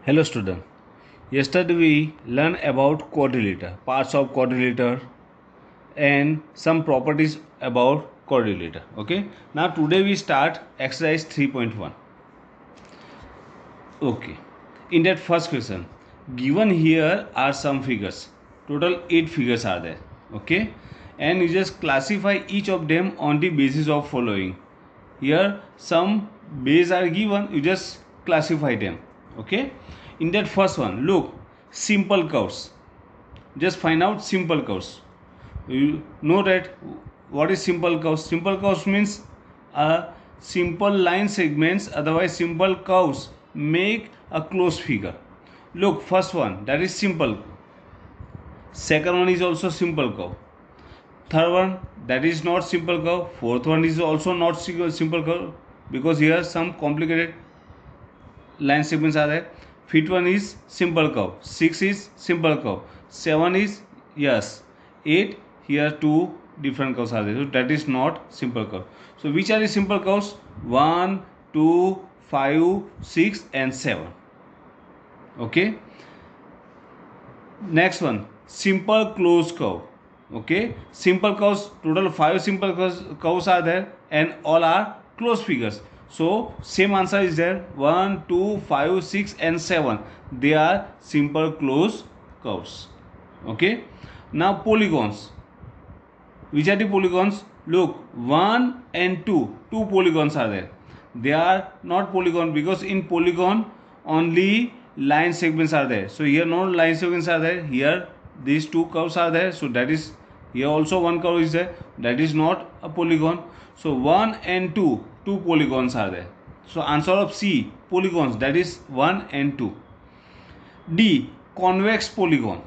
Hello student. Yesterday we learned about quadrilateral, parts of quadrilateral and some properties about quadrilateral. Okay. Now today we start exercise 3.1. Okay. In that first question, given here are some figures. Total 8 figures are there. Okay. And you just classify each of them on the basis of following. Here some base are given, you just classify them. Okay. In that first one, look, simple curves. Just find out simple curves. You know that what is simple curves? Simple curves means simple line segments, otherwise simple curves make a closed figure. Look, first one, that is simple. Second one is also simple curve. Third one, that is not simple curve. Fourth one is also not simple curve, because here some complicated line segments are there. Fifth one is simple curve. 6 is simple curve. 7 is yes. 8, here two different curves are there. So that is not simple curve. So which are the simple curves? 1, 2, 5, 6 and 7. Okay. Next one, simple closed curve. Okay. Simple curves, total 5 simple curves are there and all are closed figures. So same answer is there. 1, 2, 5, 6 and 7. They are simple closed curves. Okay. Now polygons. Which are the polygons? Look, 1 and 2. Two polygons are there. They are not polygon, because in polygon only line segments are there. So here no line segments are there. Here these two curves are there. So that is, here also one curve is there. That is not a polygon. So 1 and 2, two polygons are there. So answer of C, polygons, that is 1 and 2. D, convex polygon.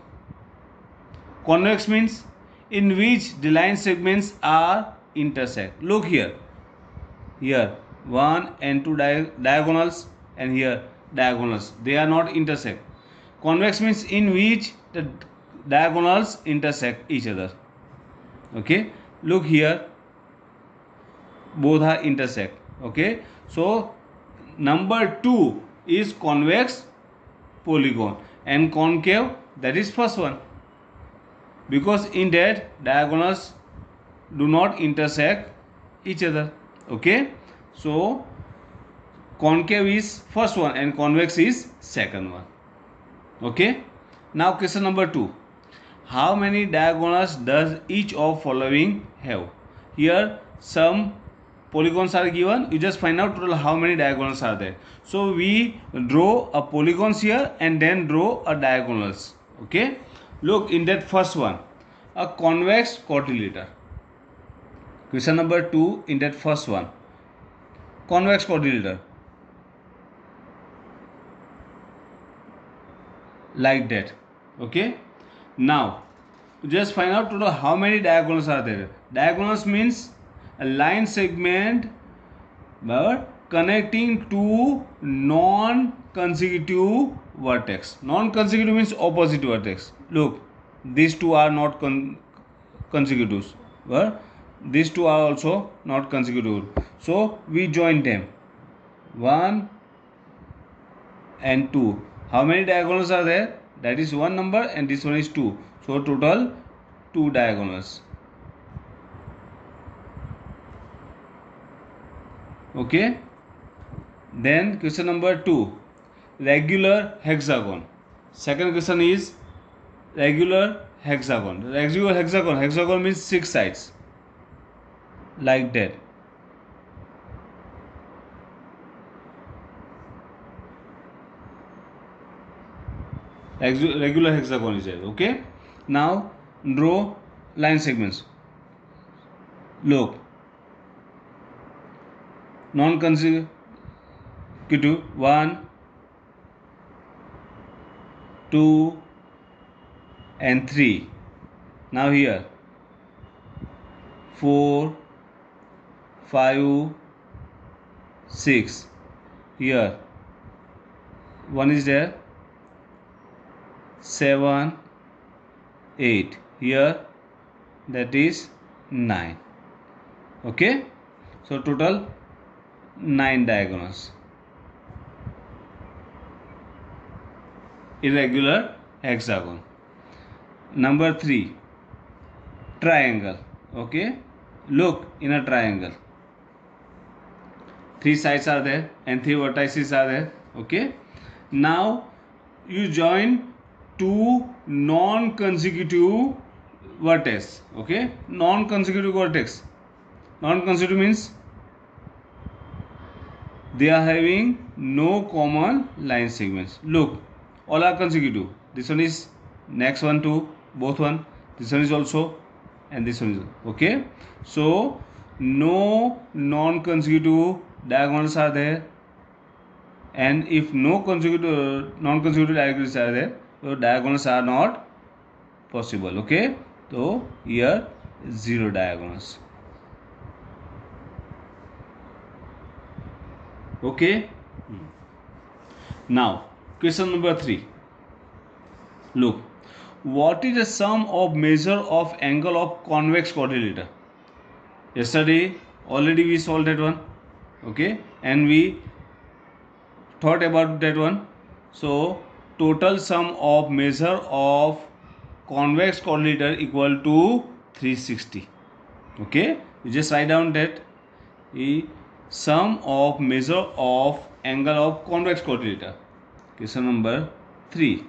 Convex means in which the line segments are intersect. Look here. Here 1 and 2 diagonals and here diagonals. They are not intersect. Convex means in which the diagonals intersect each other. Okay. Look here. Both are intersect. Okay. So number 2 is convex polygon, and concave, that is first one, because in that diagonals do not intersect each other. Okay. So concave is first one and convex is second one. Okay. Now question number 2, how many diagonals does each of following have? Here some polygons are given, you just find out total how many diagonals are there. So we draw a polygons here and then draw a diagonals. Okay. Look, in that first one, a convex quadrilateral. Question number 2, in that first one, convex quadrilateral, like that. Okay. Now just find out total how many diagonals are there. Diagonals means a line segment but connecting two non-consecutive vertex. Non-consecutive means opposite vertex. Look, these two are not consecutives, but these two are also not consecutive. So we join them, 1 and 2. How many diagonals are there? That is one number and this one is 2. So total 2 diagonals. Okay. Then question number 2, regular hexagon. Second question is regular hexagon. Regular hexagon. Hexagon means 6 sides, like that. Regular hexagon is there. Okay. Now draw line segments. Look, non-consecutive, 1, 2 and 3. Now here 4, 5, 6. Here 1 is there, 7, 8. Here that is 9. Okay. So total 9 diagonals. irregular hexagon. Number 3, triangle. Okay, look in a triangle. 3 sides are there and 3 vertices are there. Okay, now you join 2 non-consecutive vertex. Okay, non-consecutive vertex. Non-consecutive means they are having no common line segments. Look, all are consecutive. This one is next one to both one. This one is also, and this one is okay. So no non-consecutive diagonals are there, and if no consecutive non-consecutive diagonals are there, so diagonals are not possible. Okay, so here 0 diagonals. Okay. Now question number 3. Look, what is the sum of measure of angle of convex quadrilateral? Yesterday already we solved that one. Okay, and we thought about that one. So total sum of measure of convex quadrilateral equal to 360. Okay, you just write down that the sum of measure of angle of convex quadrilateral. Question number 3.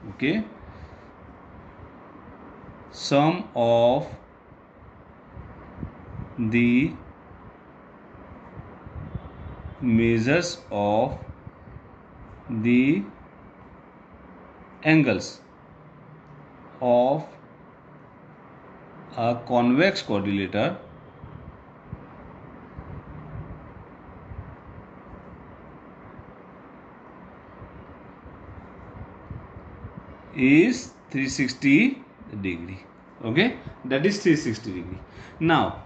Okay, sum of the measures of the angles of a convex quadrilateral is 360 degree. Okay, that is 360 degree. Now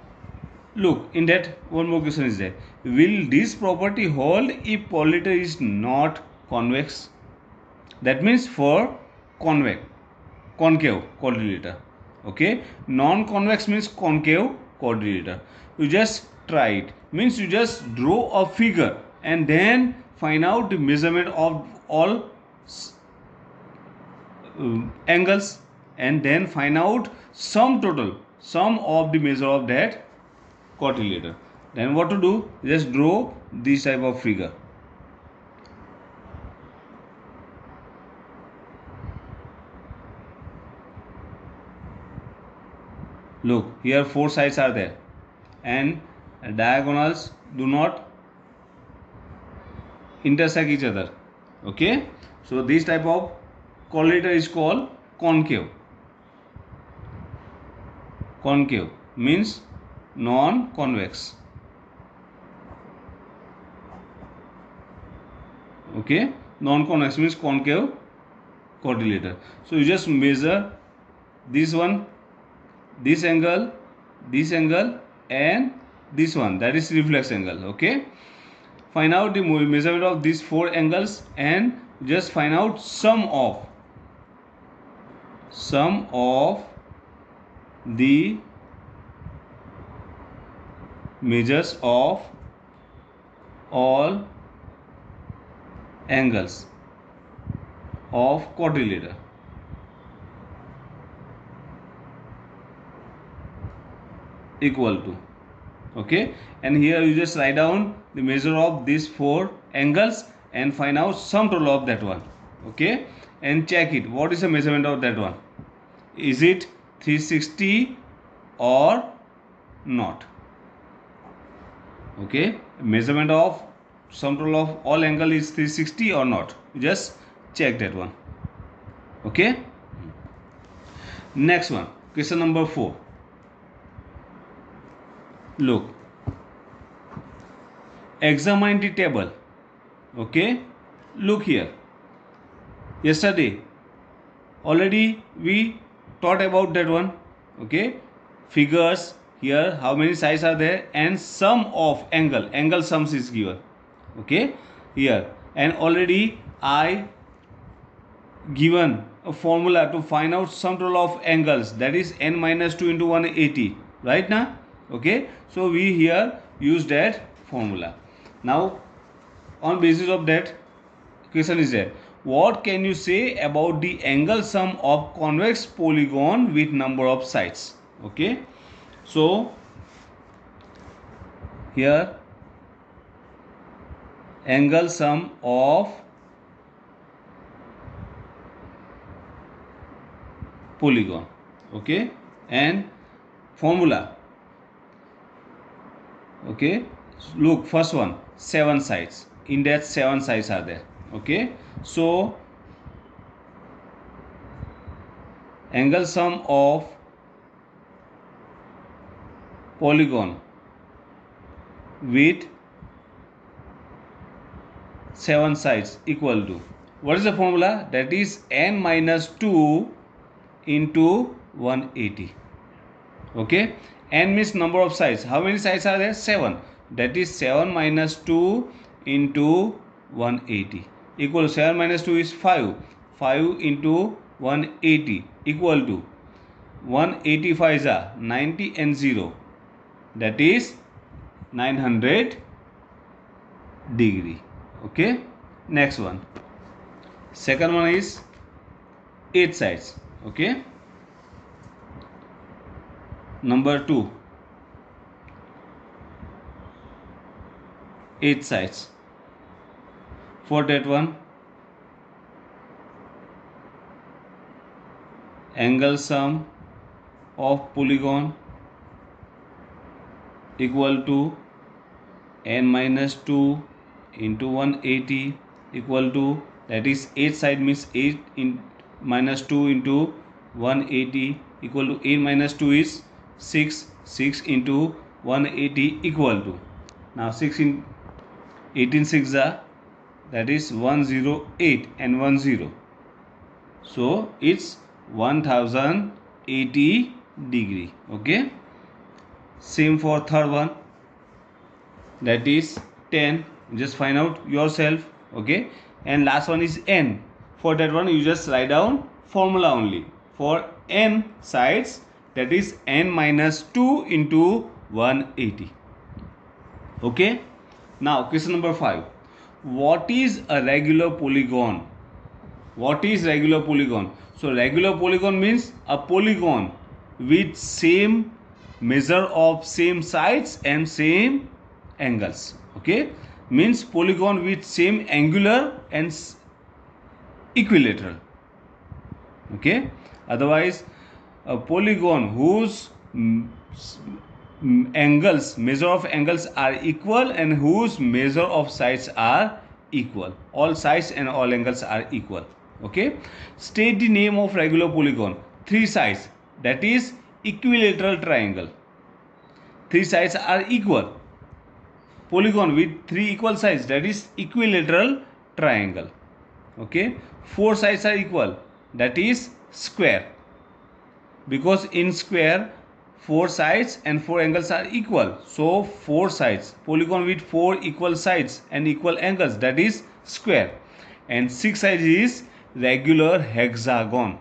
look, in that one more question is there. Will this property hold if quadrilateral is not convex? That means for concave quadrilateral. Okay, non-convex means concave quadrilateral. You just try it. Means you just draw a figure and then find out the measurement of all angles and then find out sum of the measure of that quadrilateral. Then what to do? Just draw this type of figure. Look, here 4 sides are there and diagonals do not intersect each other. Okay, so this type of quadrilateral is called concave. Concave means non-convex. Okay, non-convex means concave quadrilateral. So you just measure this one, this angle, and this one, that is reflex angle. Okay, find out the measurement of these 4 angles and just find out sum of the measures of all angles of quadrilateral. Equal to. Okay, and here you just write down the measure of these 4 angles and find out sum total of that one. Okay, and check it, what is the measurement of that one? Is it 360 or not? Okay, measurement of sum total of all angle is 360 or not? Just check that one. Okay, next one, question number 4. Look, examine the table. Okay, look here. Yesterday already we taught about that one. Okay, figures here, how many sides are there and sum of angle sums is given. Okay, here, and already I given a formula to find out sum total of angles, that is n minus 2 into 180, right now. Okay, so we here use that formula. Now on basis of that, question is there, what can you say about the angle sum of convex polygon with number of sides? Okay, so here angle sum of polygon, okay, and formula. Okay, look, first one, 7 sides. In that 7 sides are there. Okay, so angle sum of polygon with 7 sides equal to, what is the formula? That is n minus 2 into 180. Okay, n means number of sides. How many sides are there? 7. That is 7 minus 2 into 180 equal to 7 minus 2 is 5. 5 into 180 equal to 185 is 90 and 0. That is 900 degree. Okay, next one. Second one is 8 sides. Okay, number 2, 8 sides. For that one, angle sum of polygon equal to n minus 2 into 180 equal to, that is 8 side means 8 in minus 2 into 180 equal to 8 minus 2 is 6. 6 into 180 equal to, now 6 in 18 6 are, that is 108 and 10. So it's 1080 degree. Okay, same for third one, that is 10. Just find out yourself. Okay, and last one is n. For that one you just write down formula only. For n sides, that is n minus 2 into 180. Okay, now question number 5. What is a regular polygon? What is regular polygon? So regular polygon means a polygon with same measure of same sides and same angles. Okay, means polygon with same angular and equilateral. Okay, otherwise a polygon whose angles, measure of angles are equal and whose measure of sides are equal. All sides and all angles are equal. Okay, state the name of regular polygon. 3 sides, that is equilateral triangle. 3 sides are equal. Polygon with 3 equal sides, that is equilateral triangle. Okay, 4 sides are equal, that is square, because in square 4 sides and 4 angles are equal. So 4 sides, polygon with 4 equal sides and equal angles, that is square. And 6 sides is regular hexagon,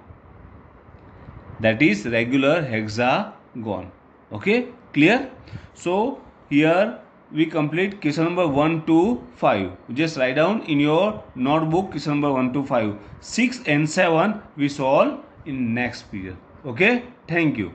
that is regular hexagon. Okay, clear? So here we complete question number 1 to 5. Just write down in your notebook question number 1 to 5. 6 and 7 we solve in next period. Okay, thank you.